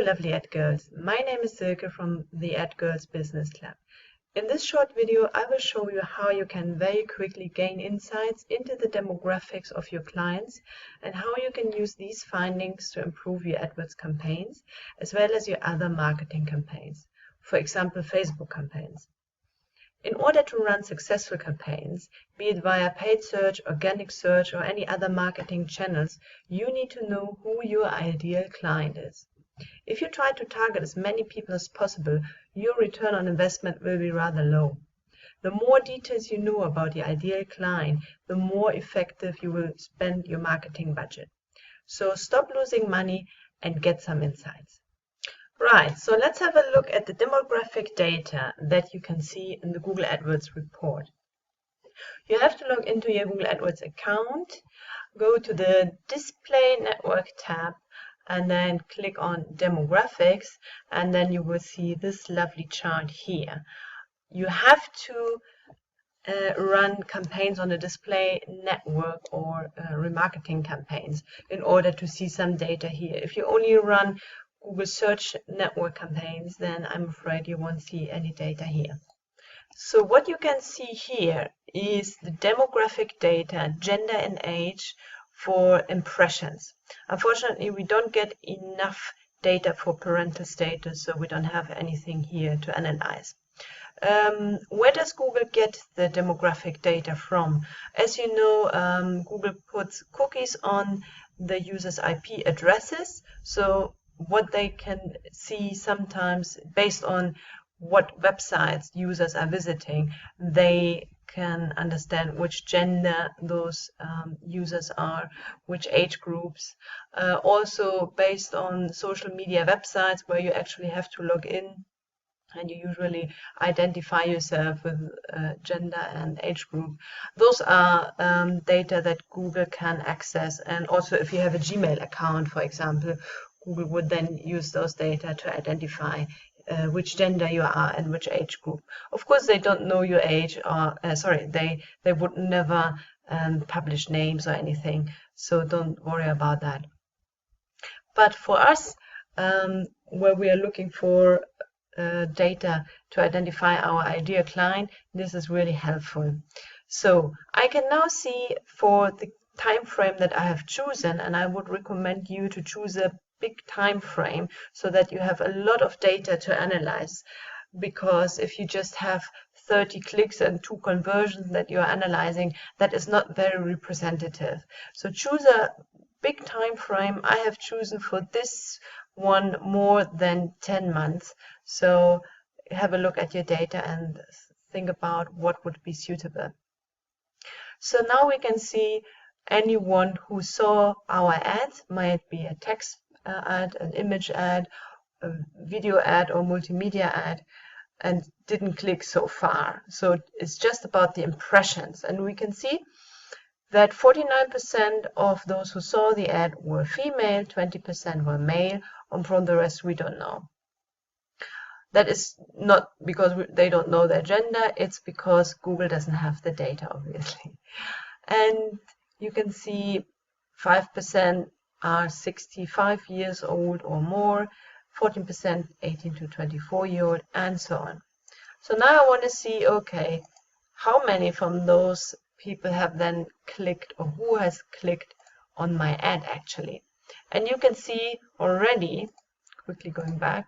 lovely ad girls. My name is Silke from the Ad Girls Business Club. In this short video, I will show you how you can very quickly gain insights into the demographics of your clients and how you can use these findings to improve your AdWords campaigns as well as your other marketing campaigns, for example, Facebook campaigns. In order to run successful campaigns, be it via paid search, organic search, or any other marketing channels, you need to know who your ideal client is. If you try to target as many people as possible, your return on investment will be rather low. The more details you know about your ideal client, the more effective you will spend your marketing budget. So stop losing money and get some insights. Right, so let's have a look at the demographic data that you can see in the Google AdWords report. You have to log into your Google AdWords account, go to the Display Network tab, and then click on Demographics, and then you will see this lovely chart here. You have to run campaigns on the display network or remarketing campaigns in order to see some data here. If you only run Google Search Network campaigns, then I'm afraid you won't see any data here. So what you can see here is the demographic data, gender and age for impressions. Unfortunately, we don't get enough data for parental status, so we don't have anything here to analyze. Where does Google get the demographic data from? As you know, Google puts cookies on the user's IP addresses, so what they can see sometimes based on what websites users are visiting, they can understand which gender those users are, which age groups. Also based on social media websites where you actually have to log in and you usually identify yourself with gender and age group. Those are data that Google can access, and also if you have a Gmail account, for example, Google would then use those data to identify which gender you are and which age group. Of course, they don't know your age, or they would never publish names or anything, so don't worry about that. But for us, where we are looking for data to identify our ideal client, this is really helpful. So I can now see for the time frame that I have chosen, and I would recommend you to choose a big time frame so that you have a lot of data to analyze, because if you just have 30 clicks and 2 conversions that you're analyzing, that is not very representative. So choose a big time frame. I have chosen for this one more than 10 months. So have a look at your data and think about what would be suitable. So now we can see anyone who saw our ads, might be a text ad, an image ad, a video ad, or multimedia ad, and didn't click so far. So it's just about the impressions, and we can see that 49% of those who saw the ad were female, 20% were male, and from the rest we don't know. That is not because they don't know their gender, it's because Google doesn't have the data, obviously. And you can see 5% are 65 years old or more, 14% 18 to 24-year-old, and so on. So now I want to see, okay, how many from those people have then clicked, or who has clicked on my ad actually. And you can see already, quickly going back,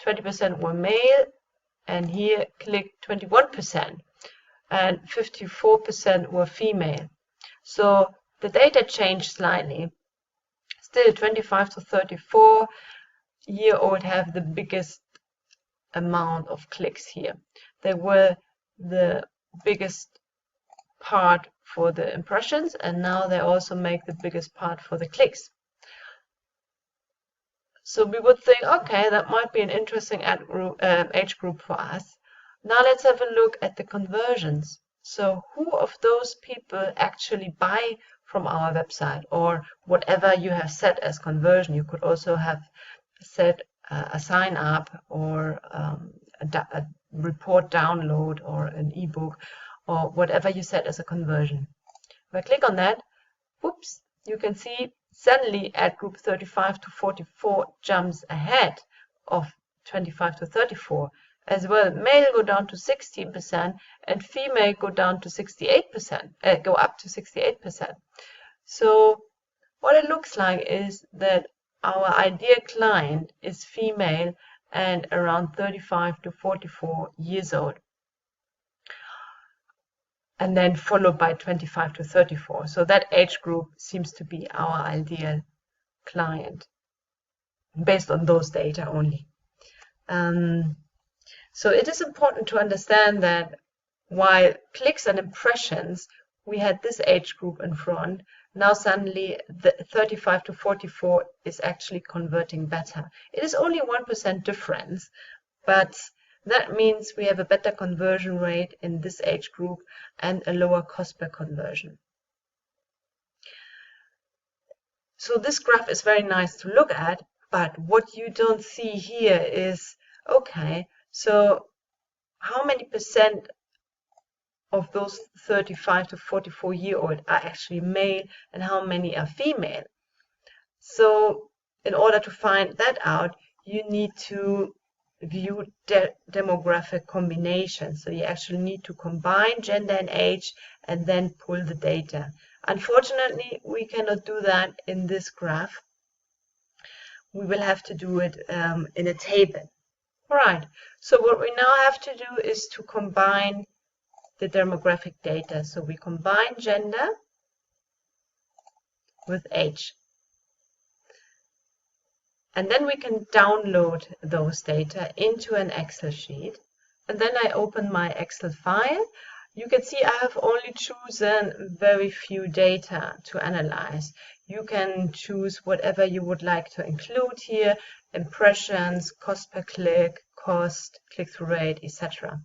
20% were male, and here clicked 21%, and 54% were female. So the data changed slightly. Still 25 to 34-year-old have the biggest amount of clicks here. They were the biggest part for the impressions, and now they also make the biggest part for the clicks. So we would think, okay, that might be an interesting age group for us. Now let's have a look at the conversions. So who of those people actually buy from our website, or whatever you have set as conversion? You could also have set a sign up, or a report download, or an ebook, or whatever you set as a conversion. If I click on that, whoops, you can see suddenly ad group 35 to 44 jumps ahead of 25 to 34. As well, male go down to 16% and female go down to 68%, go up to 68%. So what it looks like is that our ideal client is female and around 35 to 44 years old, and then followed by 25 to 34. So that age group seems to be our ideal client based on those data only. So it is important to understand that while clicks and impressions, we had this age group in front, now suddenly the 35 to 44 is actually converting better. It is only 1% difference, but that means we have a better conversion rate in this age group and a lower cost per conversion. So this graph is very nice to look at, but what you don't see here is, okay, so how many percent of those 35 to 44-year-old are actually male and how many are female? So in order to find that out, you need to view demographic combinations. So you actually need to combine gender and age and then pull the data. Unfortunately, we cannot do that in this graph. We will have to do it in a table. All right, so what we now have to do is to combine the demographic data. So we combine gender with age. And then we can download those data into an Excel sheet. And then I open my Excel file. You can see I have only chosen very few data to analyze. You can choose whatever you would like to include here: impressions, cost per click, cost, click-through rate, etc.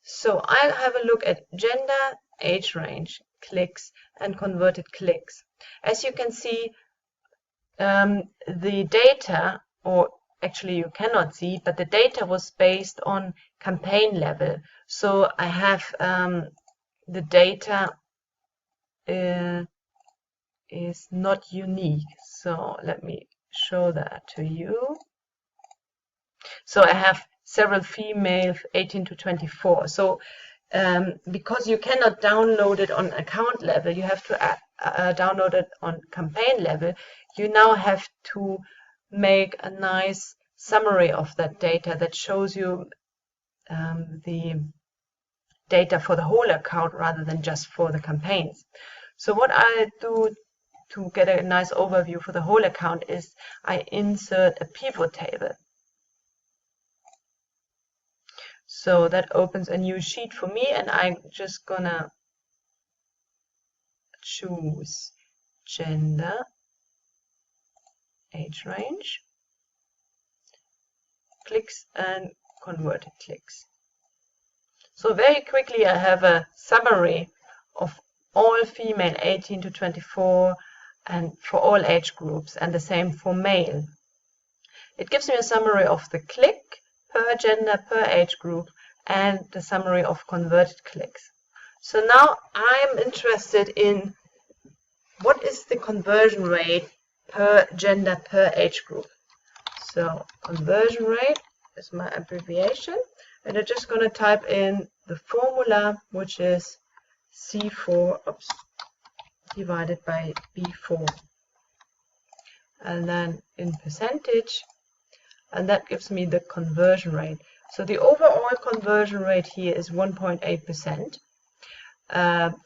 So I'll have a look at gender, age range, clicks, and converted clicks. As you can see, the data, or actually you cannot see, but the data was based on campaign level. So I have the data is not unique. So let me show that to you. So I have several female 18 to 24. So because you cannot download it on account level, you have to download it on campaign level. You now have to make a nice summary of that data that shows you the data for the whole account rather than just for the campaigns. So what I do to get a nice overview for the whole account is I insert a pivot table. So that opens a new sheet for me, and I'm just gonna choose gender, age range, clicks, and converted clicks. So very quickly I have a summary of all female 18 to 24 and for all age groups, and the same for male. It gives me a summary of the click per gender, per age group, and the summary of converted clicks. So now I'm interested in what is the conversion rate per gender, per age group. So conversion rate is my abbreviation, and I'm just going to type in the formula, which is C4 divided by B4, and then in percentage, and that gives me the conversion rate. So the overall conversion rate here is 1.8%.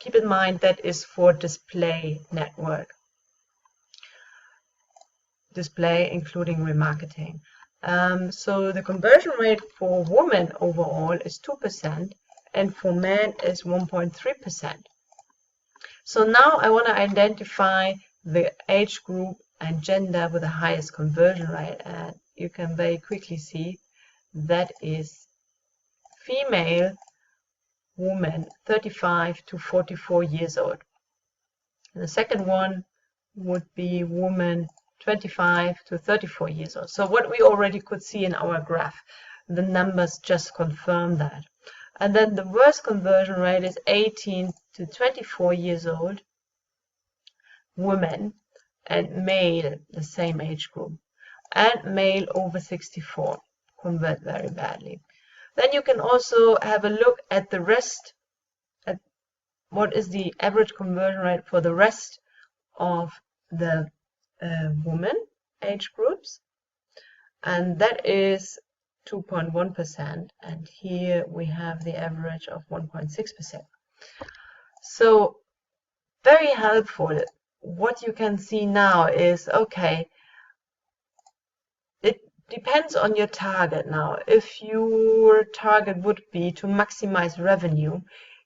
Keep in mind that is for display network. Display including remarketing. So the conversion rate for women overall is 2% and for men is 1.3%. So now I want to identify the age group and gender with the highest conversion rate, and you can very quickly see that is female woman 35 to 44 years old. And the second one would be woman 25 to 34 years old. So what we already could see in our graph, the numbers just confirm that. And then the worst conversion rate is 18 to 24 years old women, and male, the same age group, and male over 64 convert very badly. Then you can also have a look at the rest, at what is the average conversion rate for the rest of the women age groups, and that is 2.1%, and here we have the average of 1.6%. So very helpful. What you can see now is, okay, it depends on your target now. If your target would be to maximize revenue,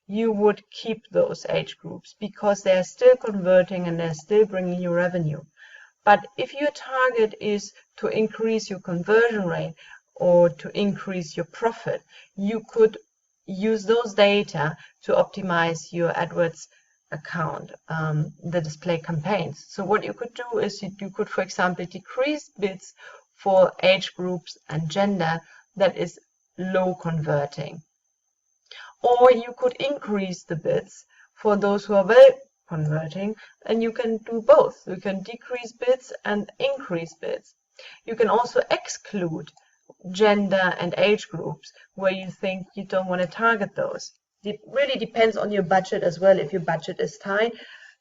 you would keep those age groups because they're still converting and they're still bringing you revenue. But if your target is to increase your conversion rate or to increase your profit, you could use those data to optimize your AdWords account, the display campaigns. So what you could do is you could, for example, decrease bids for age groups and gender that is low converting. Or you could increase the bids for those who are well converting, and you can do both. You can decrease bids and increase bids. You can also exclude gender and age groups where you think you don't want to target those. It really depends on your budget as well. If your budget is tight,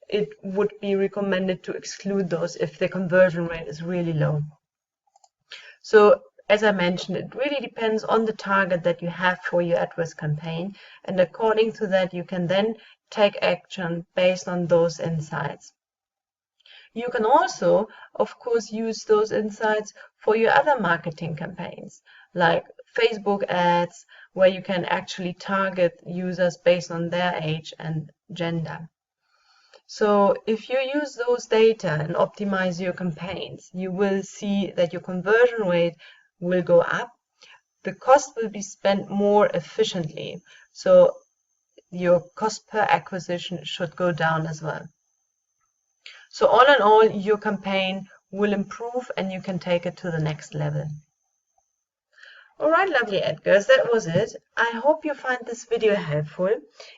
it would be recommended to exclude those if the conversion rate is really low. So as I mentioned, it really depends on the target that you have for your AdWords campaign, and according to that you can then take action based on those insights. You can also, of course, use those insights for your other marketing campaigns, like Facebook ads, where you can actually target users based on their age and gender. So if you use those data and optimize your campaigns, you will see that your conversion rate will go up. The cost will be spent more efficiently. So your cost per acquisition should go down as well. So all in all, your campaign will improve and you can take it to the next level. Alright, lovely AdGirls, that was it. I hope you find this video helpful.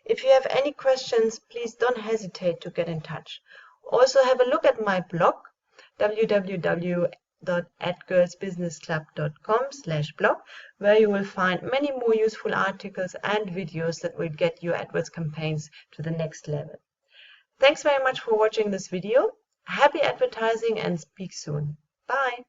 If you have any questions, please don't hesitate to get in touch. Also have a look at my blog, www.adgirlsbusinessclub.com/blog, where you will find many more useful articles and videos that will get your AdWords campaigns to the next level. Thanks very much for watching this video. Happy advertising and speak soon. Bye.